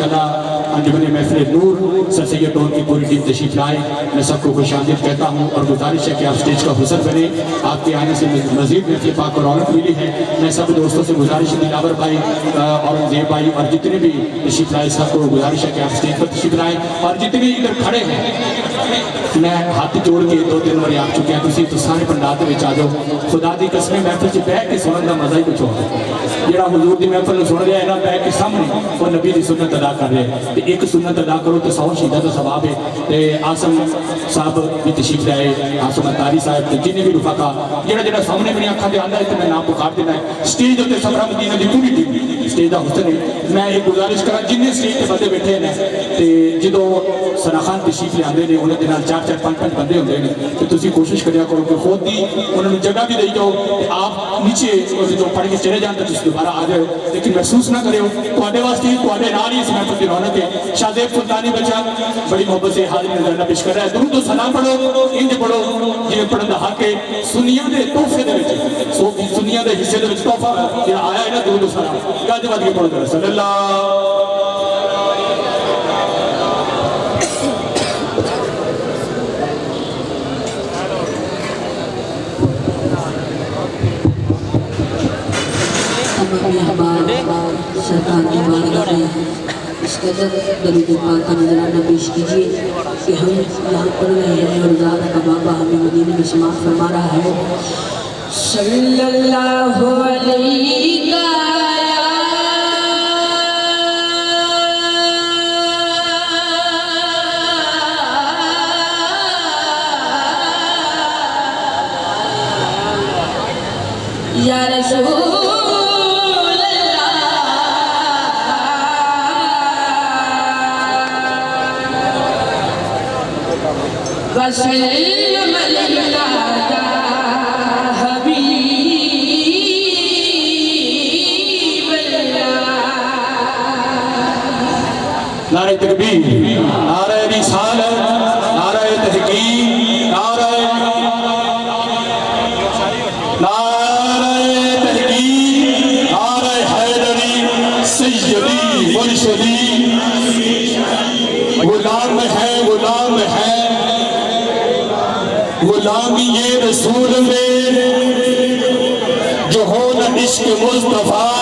تعالیٰ انجمن محفل نور سر سید ٹون کی پوری ٹیم تشریف لائے. میں سب کو خوش آمدید کہتا ہوں اور گزارش ہے کہ آپ سٹیج کا حسن کریں. آپ کے آنے سے مزید محفل پاک اور رونق ملی ہے. میں سب دوستوں سے گزارش ہے, دلاور بھائی اور زیب بھائی اور جتنے بھی تشریف لائے سب کو گزارش ہے کہ آپ سٹیج پر تشریف لائیں. اور جتنے ادھر کھڑے ہیں میں ہاتھ جوڑ کے 2-3 بار آ چکے ہیں, تسی تو سارے پنڈال دے وچ آ جاؤ. خدا دی قسم محفل چ بیٹھ کے سنن دا مزہ ہی کچھ ہو. جڑا حضور دی محفل سن رہا ہے نا بیٹھ کے سامنے وہ نبی دی سنت ادا کر رہے ہیں. تے ایک سنت ادا کرو تو 100 شہیداں دا ثواب ہے. تے آسم صاحب بھی تشریف لائے, آسم اتاری صاحب تے جنے بھی رفقا جڑا سامنے میری اکھاں تے آندا ہے تے میں نام پکار دینا ہے. سٹیج تے سفرہ مدینہ دی پوری ٹیم سٹیج دا حسن ہے. میں ایک گزارش کراں جنے سٹیج تے بندے بیٹھے ہیں تے جدوں سراخان تشریف لے آندے نے انہاں دے نال 4-5 بندے ہوندے نے تے تسی کوشش کریا کرو کہ خود دی انہاں نوں جگہ بھی دئی جاؤ تے آپ نیچے جدوں پڑھ کے چلے جان تے تسی دوبارہ آ جاؤ. لیکن محسوس نہ کریو تواڈے واسطے تواڈے نال ہی اس محفل دی رونق ہے. شاہ سلطانی بچہ بڑی محبت سے حاضر نظرانہ پیش کر رہا ہے. درود و سلام پڑھو, انج پڑھو جی پڑھن دا حق ہے. سنیاں دے تحفے دے وچ سنیاں دے حصے دے وچ تحفہ جڑا آیا ہے نا درود و سلام گاجے واد کے پڑھو ذرا صلی اللہ. سرکار کی بارگاہ میں اس قدر درود پاک کا نذرانہ پیش کیجیے کہ ہم یہاں پڑھ رہے ہیں اور ذات کا بابا ہمیں مدینے میں سماعت فرما رہا ہے. صلی اللہ علیہ یا رسول وسلم علیکہ یا حبیب اللہ. نعرہ تکبیر, نعرہ رسالت, نعرہ تحقیق, نعرہ تحقیق, نعرہ حیدری سیدی مرشدی. غلام ہے غلام ہے غلامی یہ رسول میں جو ہو نہ عشق مصطفیٰ.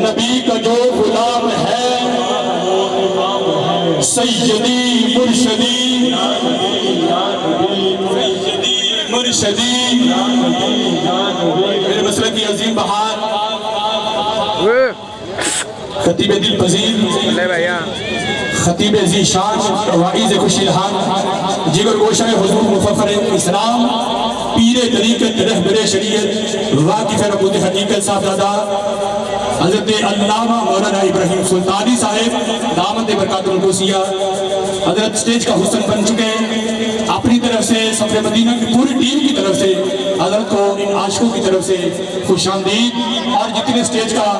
نبی کا جو غلام ہے سیدی مرشدی مرشدی. میرے مسلک کی عظیم بہار خطیب دل پذیر, خطیب ذی شان, واعظ خوش الحان, جگر گوشہ حضور مفخر اسلام, پیر طریقت رہبر شریعت, واقف ربوت حقیقت صاحبزادہ حضرت علامہ مولانا ابراہیم سلطانی صاحب دامت برکات القدسیہ. حضرت سٹیج کا حسن بن چکے ہیں. اپنی طرف سے سفر مدینہ کی پوری ٹیم کی طرف سے حضرت کو ان عاشقوں کی طرف سے خوش آمدید. اور جتنے سٹیج کا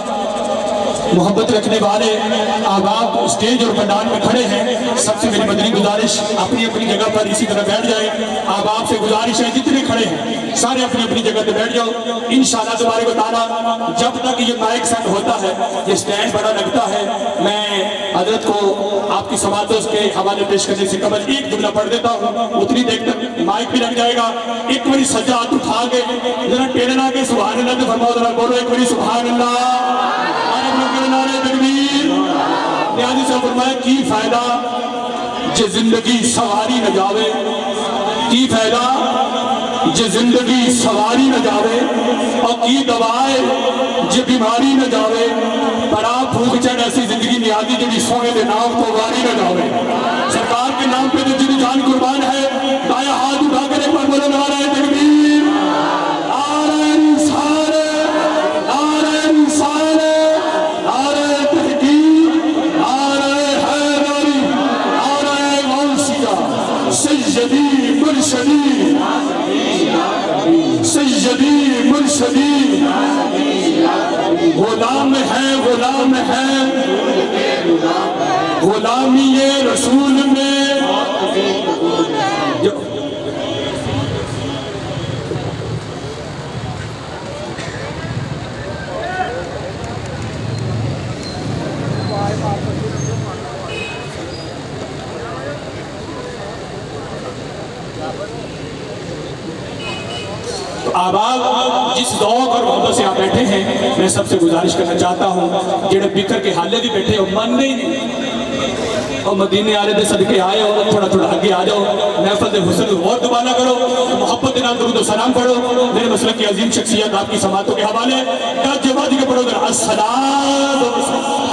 محبت رکھنے والے احباب سٹیج اور پنڈال میں کھڑے ہیں سب سے میری مدنی گزارش اپنی اپنی جگہ پر اسی طرح بیٹھ جائے. احباب سے گزارش ہے جتنے کھڑے ہیں سارے اپنی اپنی جگہ پہ بیٹھ جاؤ. انشاءاللہ تبارک و تعالیٰ جب تک یہ مائک سیٹ ہوتا ہے یہ سٹینڈ بڑا لگتا ہے میں حضرت کو آپ کی سماعتوں کے حوالے پیش کرنے سے قبل ایک جملہ پڑھ دیتا ہوں. اتنی دیر تک مائک بھی لگ جائے گا. ایک بڑی سجدہ ہاتھ اٹھا کے ذرا ٹیڑنا کے سبحان اللہ تو فرماؤ, ذرا بولو ایک بڑی سبحان اللہ. نعرہ تکبیر. نیازی صاحب فرمایا کی فائدہ جے زندگی سواری نہ جاوے, کی فائدہ جے زندگی سواری نہ جاوے, اور کی دوائے جے بیماری نہ جاوے. بڑا بھوک چڑھ ایسی زندگی نیازی جڑی سونے دے نام کو واری نہ جاوے. سرکار کے نام پہ جو جن جان قربان ہے دایا ہاتھ اٹھا کر ایک بار بولو نعرہ تکبیر. سیدی مرشدی غلام ہے غلام ہے غلامی رسول میں احباب جس ذوق اور محبت سے آپ بیٹھے ہیں میں سب سے گزارش کرنا چاہتا ہوں جڑے بکر کے حالے بھی بیٹھے ہو من نہیں اور مدینے والے دے صدقے آئے اور تھوڑا تھوڑا آگے آ جاؤ محفل دے حسن غور دوبارہ کرو محبت دے نام درود و سلام پڑھو میرے مسلک کی عظیم شخصیت آپ کی سماعتوں کے حوالے گاج باجی کے پڑھو ذرا السلام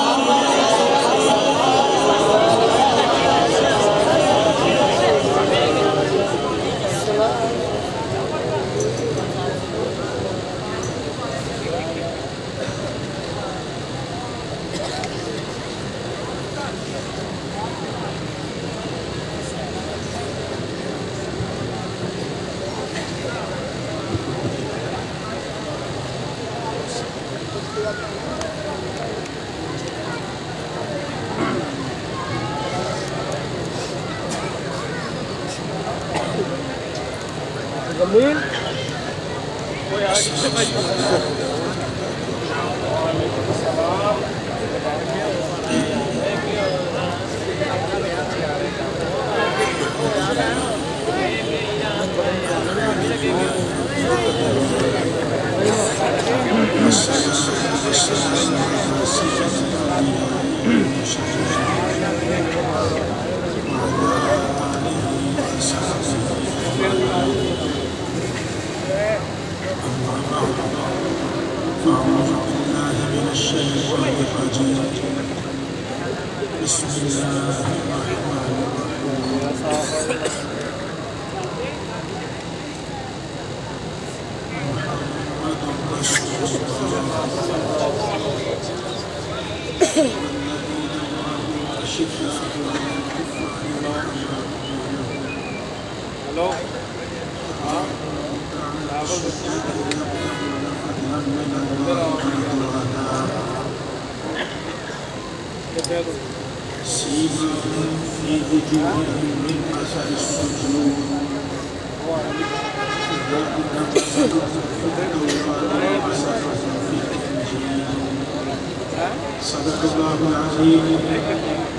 صدق اللہ العظیم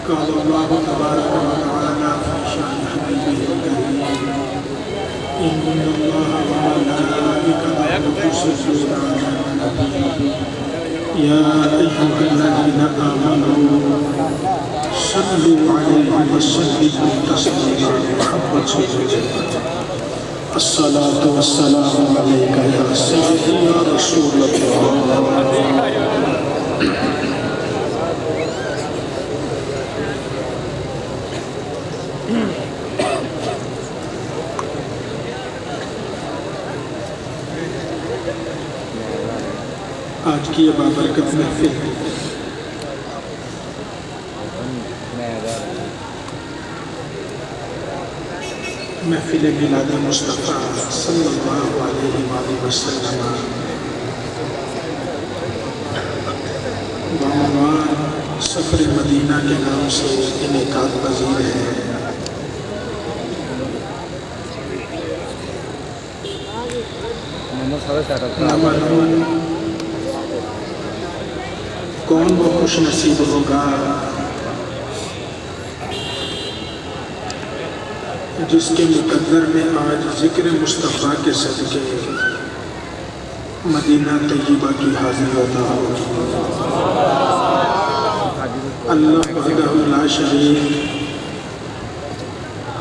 قال اللہ تبارک و تعالی فی شان حبیبہ الکریم ان اللہ و ملائکتہ یصلون علی النبی یا ایھا الذین آمنوا صلوا علیہ وسلموا تسلیما محمد صلی اللہ علیہ وسلم الصلاة والسلام علیکہ یا سیدی یا رسول اللہ آج کی یہ بابرکت محفل ہے محفل میلاد مصطفیٰ صلی اللہ علیہ وآلہ وسلم بعنوان سفر مدینہ کے نام سے انعقاد پذیر ہے نمن کون وہ خوش نصیب ہوگا جس کے مقدر میں آج ذکر مصطفیٰ کے صدقے مدینہ طیبہ کی حاضری عطا ہوگی اللہ وحدہ لا شریک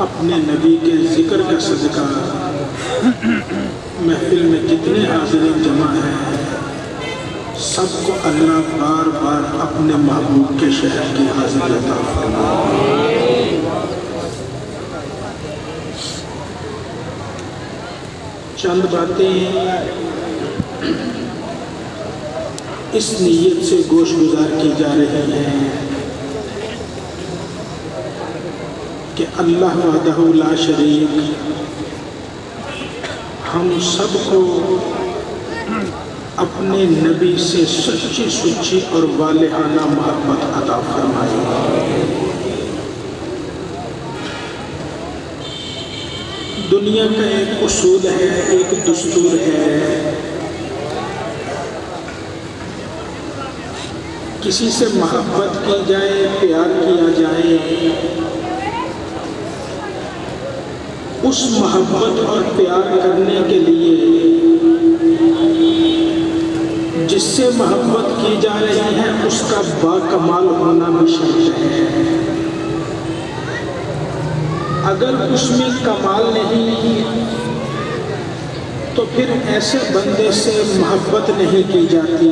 اپنے نبی کے ذکر کا صدقہ محفل میں جتنے حاضرین جمع ہیں سب کو اللہ بار بار اپنے محبوب کے شہر کی حاضری عطا فرمائے چند باتیں اس نیت سے گوش گزار کی جا رہی ہیں کہ اللہ وحدہ لا شریک ہم سب کو اپنے نبی سے سچی سچی اور والہانہ محبت عطا فرمائے دنیا کا ایک اصول ہے ایک دستور ہے کسی سے محبت کی جائے پیار کیا جائے اس محبت اور پیار کرنے کے لیے جس سے محبت کی جا رہی ہے اس کا باکمال ہونا بھی شرط ہے۔ اگر اس میں کمال نہیں تو پھر ایسے بندے سے محبت نہیں کی جاتی۔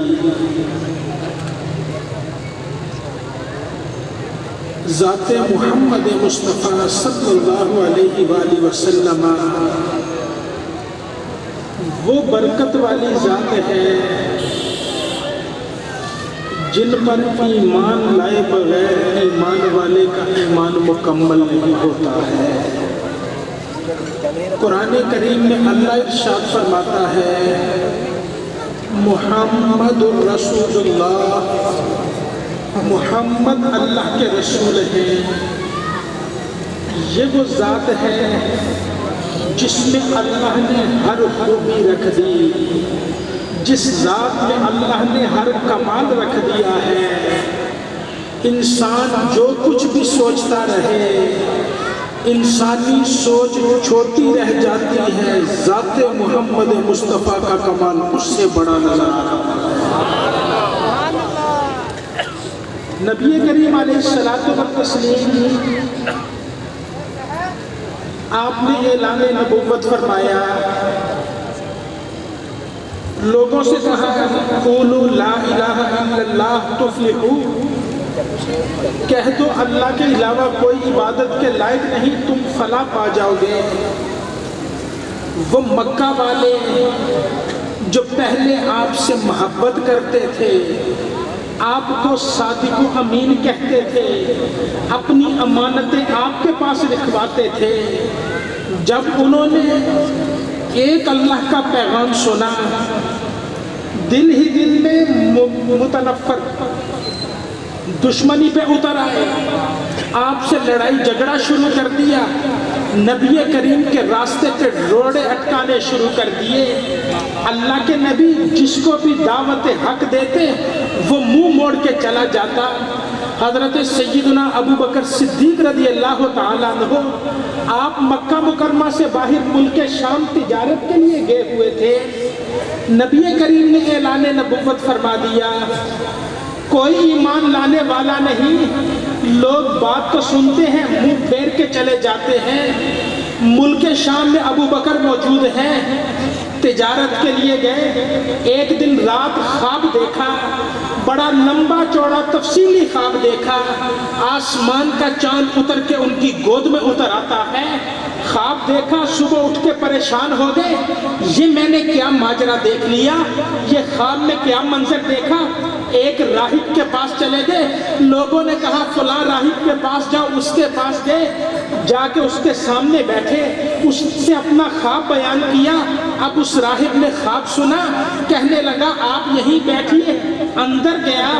ذات محمد مصطفیٰ صلی اللہ علیہ وآلہ وسلم وہ برکت والی ذات ہے جن پر ایمان لائے بغیر ایمان والے کا ایمان مکمل نہیں ہوتا ہے۔ قرآن کریم میں اللہ ارشاد فرماتا ہے محمد الرسول اللہ، محمد اللہ کے رسول ہیں۔ یہ وہ ذات ہے جس میں اللہ نے ہر خوبی رکھ دی، جس ذات میں اللہ نے ہر کمال رکھ دیا ہے۔ انسان جو کچھ بھی سوچتا رہے، انسانی سوچ چھوٹی رہ جاتی ہے، ذات محمد مصطفیٰ کا کمال اس سے بڑا نظر آتا ہے۔ نبی کریم علیہ الصلوۃ والتسلیم آپ نے اعلان نبوت فرمایا، لوگوں سے کہا قولوا لا الہ الا اللہ تفلحوا، کہہ دو اللہ کے علاوہ کوئی عبادت کے لائق نہیں، تم فلاح پا جاؤ گے۔ وہ مکہ والے جو پہلے آپ سے محبت کرتے تھے، آپ کو صادق و امین کہتے تھے، اپنی امانتیں آپ کے پاس رکھواتے تھے، جب انہوں نے ایک اللہ کا پیغام سنا، دل ہی دل میں متنفر دشمنی پہ اتر آئے، آپ سے لڑائی جھگڑا شروع کر دیا، نبی کریم کے راستے پہ روڑے اٹکانے شروع کر دیے۔ اللہ کے نبی جس کو بھی دعوت حق دیتے وہ منہ موڑ کے چلا جاتا۔ حضرت سیدنا ابو بکر صدیق رضی اللہ تعالیٰ عنہ آپ مکہ مکرمہ سے باہر ملک شام تجارت کے لیے گئے ہوئے تھے، نبی کریم نے اعلان نبوت فرما دیا، کوئی ایمان لانے والا نہیں، لوگ بات تو سنتے ہیں منہ پھیر کے چلے جاتے ہیں۔ ملک شام میں ابو بکر موجود ہیں، تجارت کے لیے گئے، ایک دن رات خواب دیکھا، بڑا لمبا چوڑا تفصیلی خواب دیکھا، آسمان کا چاند اتر کے ان کی گود میں اتر آتا ہے۔ خواب دیکھا، صبح اٹھ کے پریشان ہو گئے، یہ میں نے کیا ماجرا دیکھ لیا، یہ خواب میں کیا منظر دیکھا۔ ایک راہب کے پاس چلے گئے، لوگوں نے کہا فلاں راہب کے پاس جاؤ، اس کے پاس گئے، جا کے اس کے سامنے بیٹھے، اس سے اپنا خواب بیان کیا۔ اب اس راہب نے خواب سنا، کہنے لگا آپ یہیں بیٹھیے۔ اندر گیا،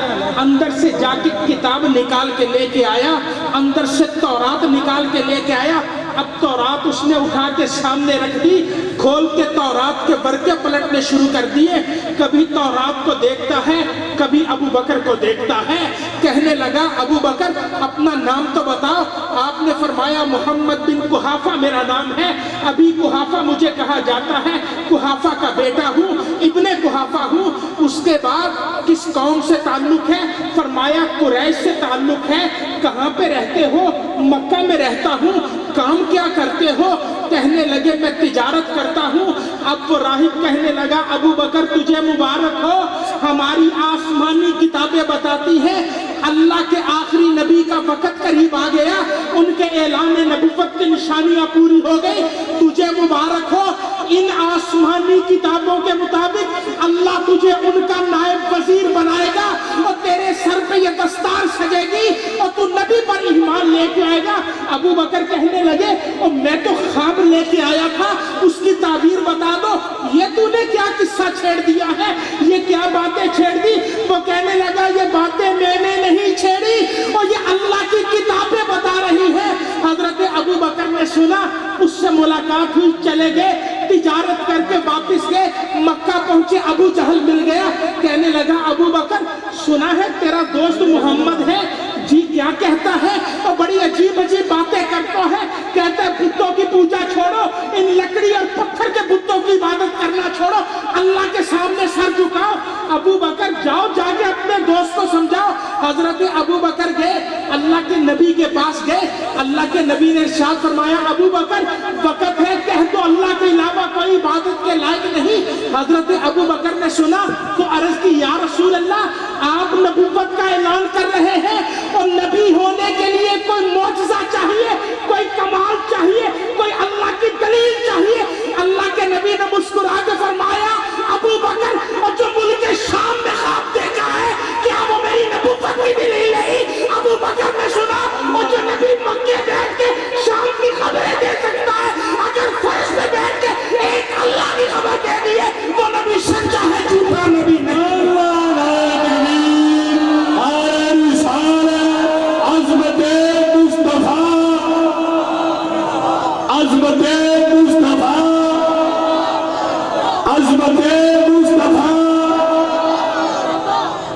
اندر سے جا کے کتاب نکال کے لے کے آیا، اندر سے تورات نکال کے لے کے آیا۔ اب تورات اس نے اٹھا کے سامنے رکھ دی، کھول کے تورات کے برقے پلٹنے شروع کر دیے، کبھی تورات کو دیکھتا ہے، کبھی ابو بکر کو دیکھتا ہے۔ کہنے لگا ابو بکر اپنا نام تو بتاؤ۔ آپ نے فرمایا محمد بن قحافہ میرا نام ہے، ابھی قحافہ مجھے کہا جاتا ہے، قحافہ کا بیٹا ہوں، ابن قحافہ ہوں۔ اس کے بعد کس قوم سے تعلق ہے؟ فرمایا قریش سے تعلق ہے۔ کہاں پہ رہتے ہو؟ مکہ میں رہتا ہوں۔ کام کیا کرتے ہو؟ کہنے لگے میں تجارت کرتا ہوں۔ اب وہ راہب کہنے لگا ابو بکر تجھے مبارک ہو، ہماری آسمانی کتابیں بتاتی ہیں اللہ کے آخری نبی کا وقت قریب آ گیا، ان کے اعلان نبوت کی نشانیاں پوری ہو گئی، تجھے مبارک ہو۔ ان آسمانی کتابوں کے مطابق اللہ تجھے ان کا نائب وزیر بنائے گا، اور تیرے سر پہ یہ دستار سجے گی، اور تو نبی پر ایمان لے کے آئے گا۔ ابو بکر کہنے لگے اور میں تو خواب لے کے آیا تھا، اس کی تعبیر بتا دو، یہ تو نے کیا قصہ چھیڑ دیا ہے، یہ کیا باتیں چھیڑ دی؟ وہ کہنے لگا یہ باتیں میں نے نہیں چھیڑی، اور یہ اللہ کی کتابیں بتا رہی ہے۔ حضرت ابو بکر نے سنا، اس سے ملاقات ہوئی، چلے گئے، تجارت کر کے واپس گئے، مکہ پہنچے، ابو جہل مل گیا، کہنے لگا ابو بکر سنا ہے تیرا دوست محمد ہے؟ جی کیا کہتا ہے؟ اور بڑی عجیب عجیب باتیں کرتا ہے، کہتا ہے بتوں کی پوجا چھوڑو، ان لکڑی اور پتھر کے بتوں کی عبادت کرنا چھوڑو۔ چھوڑو, اللہ کے سامنے سر جھکاؤ. ابو بکر جاؤ جا کے اپنے دوست کو سمجھاؤ. حضرت ابو بکر گئے, اللہ کے نبی کے پاس گئے. اللہ کے نبی نے ارشاد فرمایا, ابو بکر وقت ہے کہہ دو اللہ کے علاوہ کوئی عبادت کے لائق نہیں. حضرت ابو بکر نے سنا تو عرض کی, یا رسول اللہ آپ نبوت کا اعلان کر رہے ہیں اور نبی ہونے کے لیے کوئی معجزہ چاہیے, کوئی کمال چاہیے, کوئی اللہ کی دلیل چاہیے. اللہ کے نبی نے مسکرا کے فرمایا, ابو بکر اور جو ملک شام میں خواب دیکھا ہے کیا وہ میری نبوت کی دلیل نہیں؟ ابو بکر نے سنا, اور جو نبی مکے بیٹھ کے شام کی خبریں دے سکتا ہے, اگر فرش میں بیٹھ کے ایک اللہ کی خبر دے دیے وہ نبی سچا ہے, جھوٹا نبی نہیں.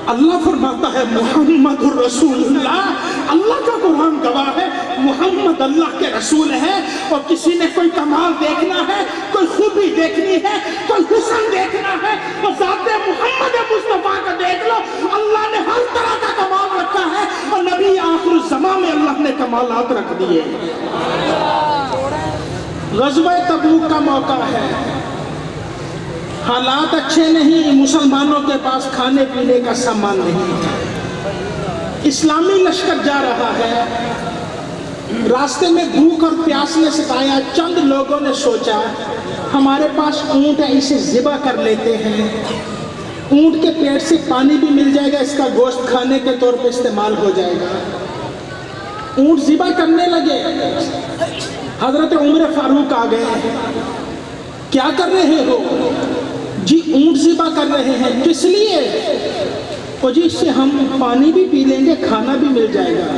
اللہ فرماتا ہے محمد الرسول اللہ, اللہ کا قرآن گواہ ہے محمد اللہ کے رسول ہے. اور کسی نے کوئی کمال دیکھنا ہے, کوئی خوبی دیکھنی ہے, کوئی حسن دیکھنا ہے تو ذات محمد مصطفیٰ کا دیکھ لو. اللہ نے ہر طرح کا کمال رکھا ہے اور نبی آخر الزمان میں اللہ نے کمالات رکھ دیے. غزوہ تبوک کا موقع ہے, حالات اچھے نہیں, مسلمانوں کے پاس کھانے پینے کا سامان نہیں, اسلامی لشکر جا رہا ہے. راستے میں بھوک اور پیاس نے ستایا. چند لوگوں نے سوچا ہمارے پاس اونٹ ہے, اسے ذبح کر لیتے ہیں, اونٹ کے پیٹ سے پانی بھی مل جائے گا, اس کا گوشت کھانے کے طور پہ استعمال ہو جائے گا. اونٹ ذبح کرنے لگے. حضرت عمر فاروق آ گئے, کیا کر رہے ہو؟ جی اونٹ ذبح کر رہے ہیں. کس لیے؟ اور جی اس سے ہم پانی بھی پی لیں گے, کھانا بھی مل جائے گا.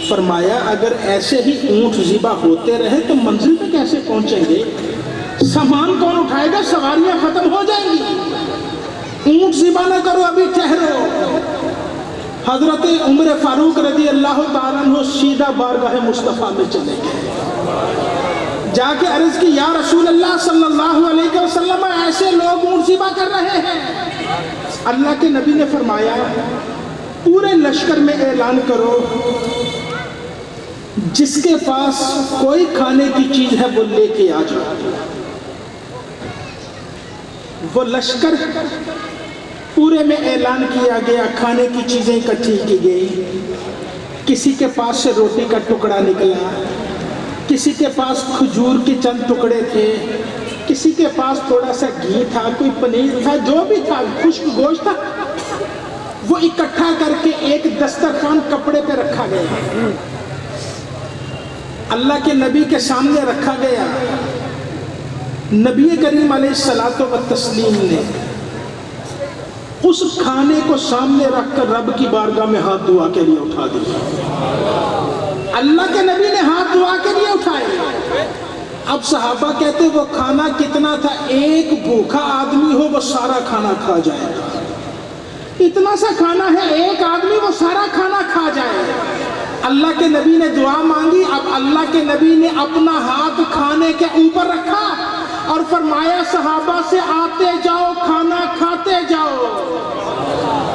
فرمایا اگر ایسے ہی اونٹ ذبح ہوتے رہے تو منزل پہ کیسے پہنچیں گے؟ سامان کون اٹھائے گا؟ سواریاں ختم ہو جائیں گی. اونٹ ذبح نہ کرو, ابھی ٹھہرو. حضرت عمر فاروق رضی اللہ تعالیٰ عنہ سیدھا بارگاہ مصطفیٰ میں چلے گئے. جا کے عرض کی, یا رسول اللہ صلی اللہ علیہ وسلم ایسے لوگ اونٹ ذبح کر رہے ہیں. اللہ کے نبی نے فرمایا پورے لشکر میں اعلان کرو جس کے پاس کوئی کھانے کی چیز ہے وہ لے کے آ جاؤ. وہ لشکر پورے میں اعلان کیا گیا, کھانے کی چیزیں اکٹھی کی گئی. کسی کے پاس سے روٹی کا ٹکڑا نکلا, کسی کے پاس کھجور کے چند ٹکڑے تھے, کسی کے پاس تھوڑا سا گھی تھا, کوئی پنیر تھا, جو بھی تھا, خشک گوشت تھا. وہ اکٹھا کر کے ایک دسترخوان کپڑے پہ رکھا گیا, اللہ کے نبی کے سامنے رکھا گیا. نبی کریم علیہ الصلوۃ والتسلیم نے اس کھانے کو سامنے رکھ کر رب کی بارگاہ میں ہاتھ دعا کے لیے اٹھا دیا. اللہ کے نبی نے ہاتھ دعا کے لیے اٹھائے. اب صحابہ کہتے وہ کھانا کتنا تھا؟ ایک بھوکا آدمی ہو وہ سارا کھانا کھا جائے. اتنا سا کھانا ہے, ایک آدمی وہ سارا کھانا کھا جائے. اللہ کے نبی نے دعا مانگی. اب اللہ کے نبی نے اپنا ہاتھ کھانے کے اوپر رکھا اور فرمایا صحابہ سے آتے جاؤ, کھانا کھاتے جاؤ.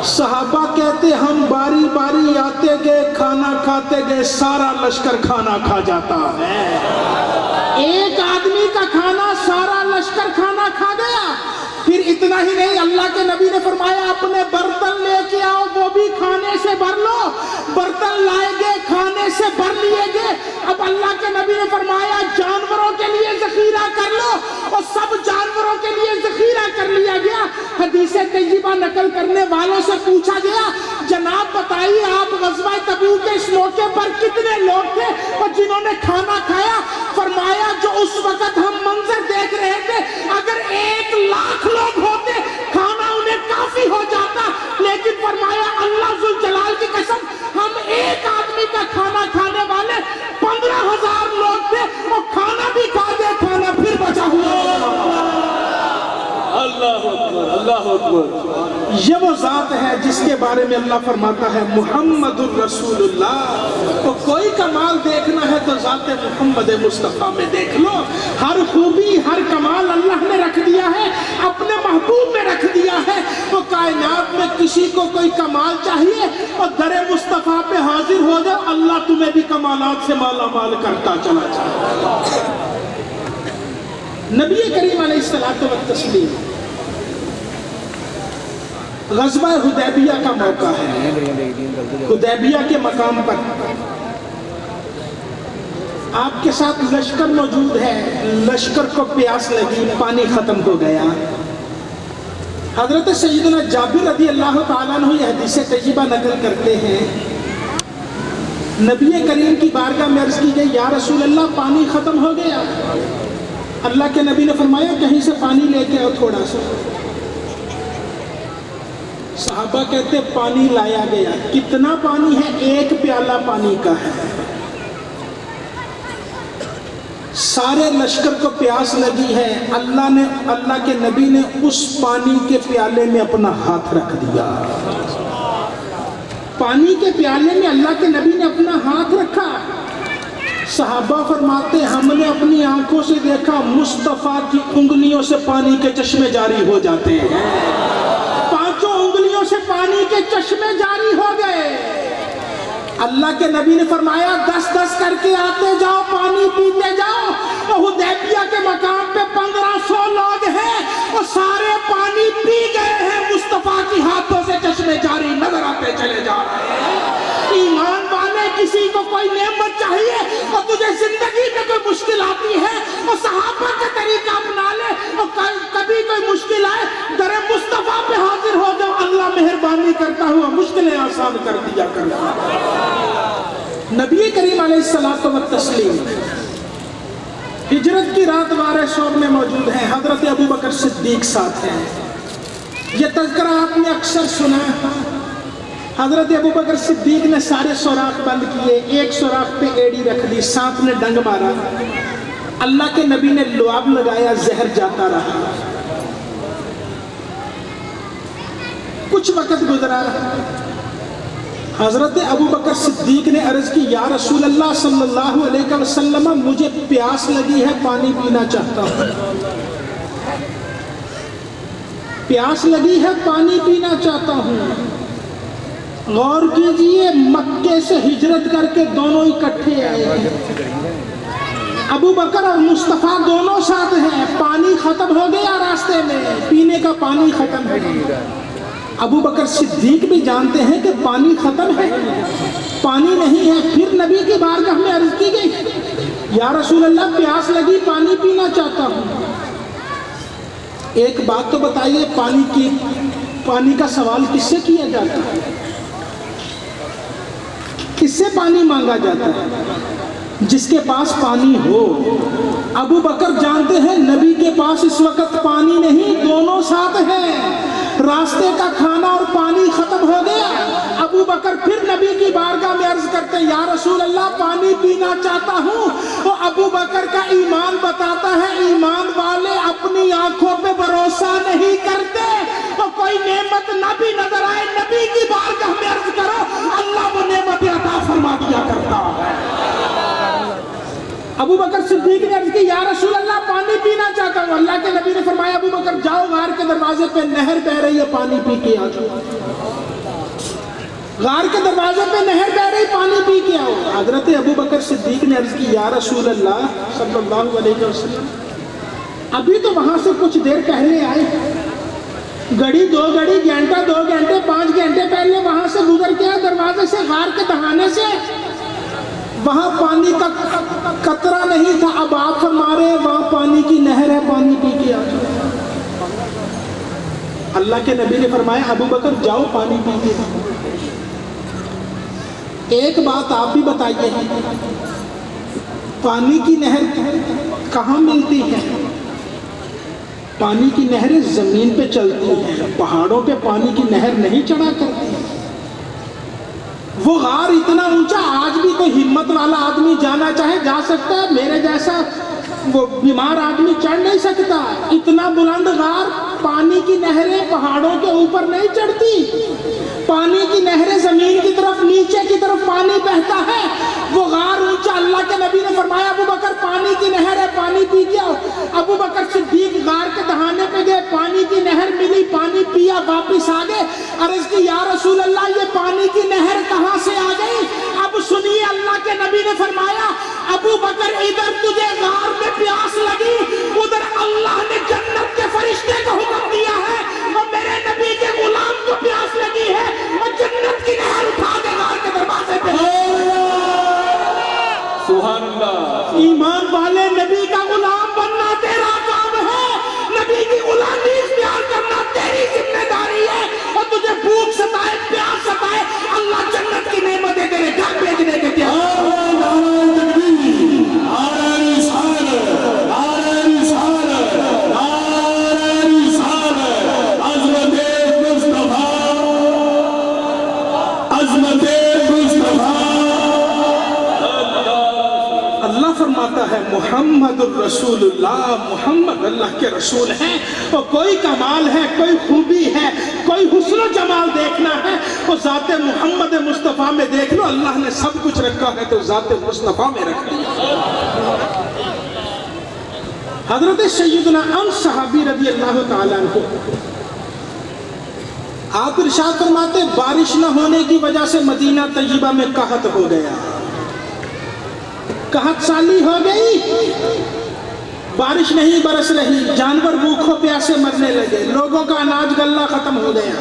صحابہ کہتے ہم باری باری آتے گئے, کھانا کھاتے گئے, سارا لشکر کھانا کھا جاتا ہے. ایک آدمی کا کھانا سارا لشکر کھانا کھا گیا. پھر اتنا ہی نہیں, اللہ کے نبی نے فرمایا اپنے برتن لے کے آؤ, وہ بھی کھانے سے بھر لو. برتن لائے گئے, کھانے سے بھر لیے گئے. اب اللہ کے نبی نے فرمایا جانوروں کے لیے ذخیرہ کر لو, اور سب جانوروں کے لیے ذخیرہ کر لیا گیا. حدیث طیبہ نقل کرنے والوں سے پوچھا گیا جناب بتائیے آپ غزوہ تبوک کے اس موقع پر کتنے لوگ تھے اور جنہوں نے کھانا کھایا؟ فرمایا جو اس وقت ہم منظر دیکھ رہے تھے اگر 1,00,000 لوگ ہوتے کھانا انہیں کافی ہو جاتا. لیکن فرمایا اللہ ذوالجلال کی قسم ہم ایک آدمی کا کھانا کھانے والے 15,000 لوگ تھے, اور کھانا بھی کھا گئے, کھانا پھر بچا ہوا. اللہ اکبر, اللہ اکبر. یہ وہ ذات ہے جس کے بارے میں اللہ فرماتا ہے محمد الرسول اللہ. تو کوئی کمال دیکھنا ہے تو ذات محمد مصطفیٰ میں دیکھ لو، ہر خوبی ہر کمال اللہ نے رکھ دیا ہے، اپنے محبوب میں رکھ دیا ہے۔ وہ کائنات میں کسی کو کوئی کمال چاہیے اور در مصطفیٰ پہ حاضر ہو جاؤ، اللہ تمہیں بھی کمالات سے مالا مال کرتا چلا جائے۔ نبی کریم علیہ الصلوۃ والتسلیم، غزوہ حدیبیہ کا موقع ہے۔ حدیبیہ کے مقام پر آپ کے ساتھ لشکر موجود ہے، لشکر کو پیاس لگی، پانی ختم ہو گیا۔ حضرت سیدنا جابر رضی اللہ تعالیٰ عنہ یہ حدیث طیبہ نقل کرتے ہیں، نبی کریم کی بارگاہ میں عرض کی گئی، یا رسول اللہ پانی ختم ہو گیا۔ اللہ کے نبی نے فرمایا کہیں سے پانی لے کے آؤ تھوڑا سا۔ صحابہ کہتے پانی لایا گیا۔ کتنا پانی ہے؟ ایک پیالہ پانی کا ہے۔ سارے لشکر کو پیاس لگی ہے، اللہ کے نبی نے اس پانی کے پیالے میں اپنا ہاتھ رکھ دیا۔ پانی کے پیالے میں اللہ کے نبی نے اپنا ہاتھ رکھا۔ صحابہ فرماتے ہم نے اپنی آنکھوں سے دیکھا مصطفیٰ کی انگلیوں سے پانی کے چشمے جاری ہو جاتے ہیں، پانچوں انگلیوں سے پانی کے چشمے جاری ہو گئے۔ اللہ کے نبی نے فرمایا 10-10 کر کے آتے جاؤ، پانی پیتے جاؤ۔ حدیبیہ کے مقام پہ 1500 لوگ ہیں اور سارے پانی پی گئے ہیں، مصطفیٰ کی ہاتھوں سے چشمے جاری نظر آتے چلے جا رہے ہیں۔ ایمان والے، کسی کو کوئی نعمت چاہیے اور تجھے زندگی میں کوئی مشکل آتی ہے اور صحابہ کا طریقہ اپنا لے، اور کبھی کوئی مشکل آئے در مصطفیٰ پہ حاضر ہو جاؤ، اللہ مہربانی کرتا ہوا مشکلیں آسان کر دیا کرتا۔ نبی کریم علیہ الصلوۃ والتسلیم ہجرت کی رات غار ثور میں موجود ہیں، حضرت ابو بکر صدیق ساتھ ہیں۔ یہ تذکرہ آپ نے اکثر سنا ہے۔ حضرت ابو بکر صدیق نے سارے سوراخ بند کیے، ایک سوراخ پہ ایڑی رکھ دی، سانپ نے ڈنگ مارا، اللہ کے نبی نے لعاب لگایا، زہر جاتا رہا۔ کچھ وقت گزرا، حضرت ابو بکر صدیق نے عرض کی، یا رسول اللہ صلی اللہ علیہ وسلم مجھے پیاس لگی ہے، پانی پینا چاہتا ہوں۔ پیاس لگی ہے، پانی پینا چاہتا ہوں۔ غور کیجئے، مکے سے ہجرت کر کے دونوں اکٹھے آئے ہیں، ابو بکر اور مصطفیٰ دونوں ساتھ ہیں۔ پانی ختم ہو گیا راستے میں، پینے کا پانی ختم ہے۔ ابو بکر صدیق بھی جانتے ہیں کہ پانی ختم ہے، پانی نہیں ہے۔ پھر نبی کی بارگاہ میں عرض کی گئی، یا رسول اللہ پیاس لگی، پانی پینا چاہتا ہوں۔ ایک بات تو بتائیے، پانی کا سوال کس سے کیا جاتا ہے؟ کس سے پانی مانگا جاتا ہے؟ جس کے پاس پانی ہو۔ ابو بکر جانتے ہیں نبی کے پاس اس وقت پانی نہیں، دونوں ساتھ ہیں، راستے کا کھانا اور پانی ختم ہو گیا۔ ابو بکر پھر نبی کی بارگاہ میں عرض کرتے، یا رسول اللہ پانی پینا چاہتا ہوں۔ اور ابو بکر کا ایمان بتاتا ہے، ایمان والے اپنی آنکھوں پہ بھروسہ نہیں کرتے، اور کوئی نعمت نہ بھی نظر آئے نبی کی بارگاہ میں عرض کرو، اللہ وہ نعمت عطا فرما دیا کرتا ہے۔ ابو بکر صدیق نے عرض کی، یا رسول اللہ پانی پینا چاہتا ہوں۔ اللہ کے نبی نے فرمایا، ابو بکر جاؤ، غار کے دروازے پہ نہر بہ رہی ہے، پانی پی کے آ جاؤ۔ غار کے دروازے پہ نہر بہ رہی، پانی پی کے آؤ۔ حضرت ابو بکر صدیق نے عرض کی، یا رسول اللہ صلی اللہ علیہ وسلم ابھی تو وہاں سے کچھ دیر پہلے آئے، گھڑی 2 گھڑی، گھنٹہ 2 گھنٹے 5 گھنٹے پہلے وہاں سے گزر کے آئے، دروازے سے، غار کے دہانے سے۔ وہاں پانی کا قطرہ نہیں تھا، اب آپ فرما رہے ہیں وہاں پانی کی نہر ہے، پانی پی کے آ جاؤ۔ اللہ کے نبی نے فرمایا، ابو بکر جاؤ، پانی پی کے آؤ۔ ایک بات آپ بھی بتائیے، پانی کی نہر کہاں ملتی ہے؟ پانی کی نہریں زمین پہ چلتی ہیں، پہاڑوں پہ پانی کی نہر نہیں چڑھا کرتی۔ وہ غار اتنا اونچا، آج بھی کوئی ہمت والا آدمی جانا چاہے جا سکتا ہے، میرے جیسا وہ بیمار آدمی چڑھ نہیں سکتا۔ اتنا بلند غار، پانی کی نہریں پہاڑوں کے اوپر نہیں چڑھتی، پانی کی نہریں زمین کی طرف، نیچے کی طرف پانی بہتا ہے۔ وہ غار اونچا، اللہ کے نبی نے پی کے آؤ۔ ابو بکر صدیق غار کے دہانے پہ گئے، پانی کی نہر ملی، پانی پیا، واپس آ گئے، عرض کی یا رسول اللہ یہ پانی کی نہر کہاں سے آ گئی؟ اب سنیے اللہ کے نبی نے فرمایا ابو بکر ادھر تجھے غار میں پیاس لگی، ادھر اللہ نے جنت کے فرشتے کو حکم دیا ہے اور میرے نبی کے غلام کو پیاس لگی ہے اور جنت کی نہر اٹھا کے غار کے دروازے پہ۔ سبحان اللہ۔ ایمان والے نبی کا غلام بننا تیرا کام ہے، نبی کی غلامی اختیار کرنا تیری ذمہ داری ہے، اور تجھے بھوک ستائے، پیاس ستائے، اللہ جنت کی نعمتیں تیرے گھر بھیجنے کے کیا فرماتا ہے محمد الرسول اللہ، محمد اللہ کے رسول ہیں، اور کوئی کمال ہے، کوئی خوبی ہے، کوئی حسن و جمال دیکھنا ہے وہ ذات محمد مصطفیٰ میں دیکھ لو۔ اللہ نے سب کچھ رکھا ہے تو ذات مصطفیٰ میں رکھ دیا۔ حضرت سیدنا انس صحابی رضی اللہ تعالیٰ عنہ آپ ارشاد فرماتے بارش نہ ہونے کی وجہ سے مدینہ طیبہ میں قحط ہو گیا، قحط سالی ہو گئی، بارش نہیں برس رہی، جانور بھوکوں پیاسے مرنے لگے، لوگوں کا اناج غلہ ختم ہو گیا۔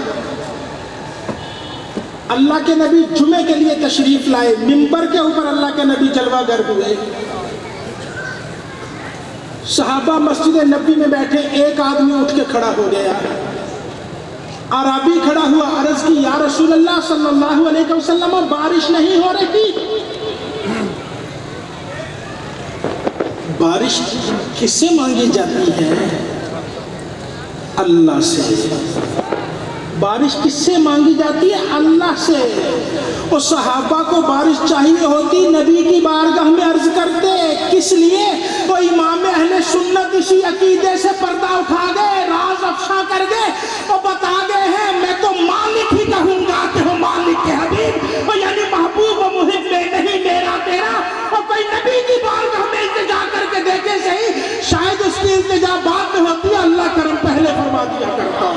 اللہ کے نبی جمعے کے لیے تشریف لائے، منبر کے اوپر اللہ کے نبی جلوہ گر ہوئے، صحابہ مسجد نبی میں بیٹھے، ایک آدمی اٹھ کے کھڑا ہو گیا، عربی کھڑا ہوا، عرض کی یا رسول اللہ صلی اللہ علیہ وسلم بارش نہیں ہو رہی۔ بارش کس سے مانگی جاتی ہے؟ اللہ سے۔ بارش کس سے مانگی جاتی ہے؟ اللہ سے۔ اور صحابہ کو بارش چاہیے ہوتی، نبی کی بارگاہ میں عرض کرتے، کس لیے؟ وہ امام اہل سنت اسی عقیدے سے پردہ اٹھا گئے، راز افشا کر گئے اور بتا گئے ہیں میں تو مالک ہی کہوں گا کہ ہو مالک کے حبیب، اور یعنی محبوب و محب میں نہیں میرا تیرا۔ اور کوئی نبی کی بارگاہ میں التجا کر کے دیکھے صحیح، شاید اس کی التجا بعد میں ہوتی ہے، اللہ کرم پہلے فرما دیا کرتا۔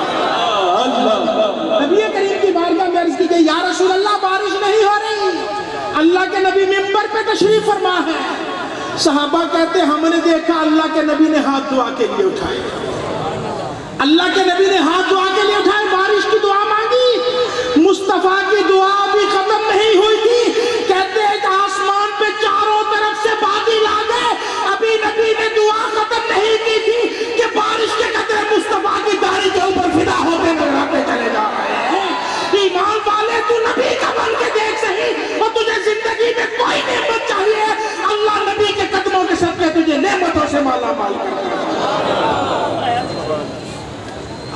نبی کریم کی بارگاہ میں عرض کی گئی یا رسول اللہ بارش نہیں ہو رہی۔ اللہ کے نبی منبر پہ تشریف فرما ہے، صحابہ کہتے ہم نے دیکھا اللہ کے نبی نے ہاتھ دعا کے لیے اٹھائے، اللہ کے نبی نے ہاتھ دعا کے لیے اٹھائے، بارش کی دعا مانگی، مصطفیٰ کی دعا بھی ختم نہیں ہوئی تھی، کہتے ہیں کہ آسمان پہ چاروں طرف سے بادل آ گئے، ابھی نبی نے دعا ختم نہیں کی تھی کہ بارش کے قطرے مصطفیٰ کی داڑھی کے اوپر فدا ہوتے نظر آتے چلے جا رہے ہیں۔ ایمان والے تو نبی کا بن کے دیکھ صحیح، اور تجھے زندگی میں کوئی نعمت چاہیے، اللہ نبی کے قدموں کے صدقے تجھے نعمتوں سے مالا مال کرتا۔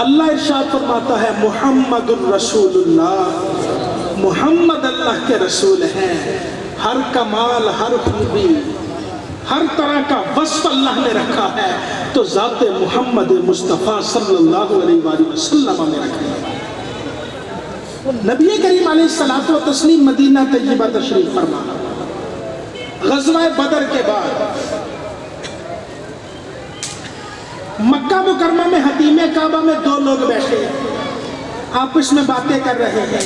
اللہ ارشاد فرماتا ہے محمد الرسول اللہ، محمد اللہ کے رسول ہیں، ہر کمال، ہر خوبی، ہر طرح کا وصف اللہ نے رکھا ہے تو ذات محمد مصطفیٰ صلی اللہ علیہ وآلہ وسلم میں رکھا ہے۔ نبی کریم علیہ الصلوۃ والتسلیم مدینہ طیبہ تشریف فرما، غزوہ بدر کے بعد مکہ مکرمہ میں حتیم کعبہ میں دو لوگ بیٹھے آپس میں باتیں کر رہے ہیں،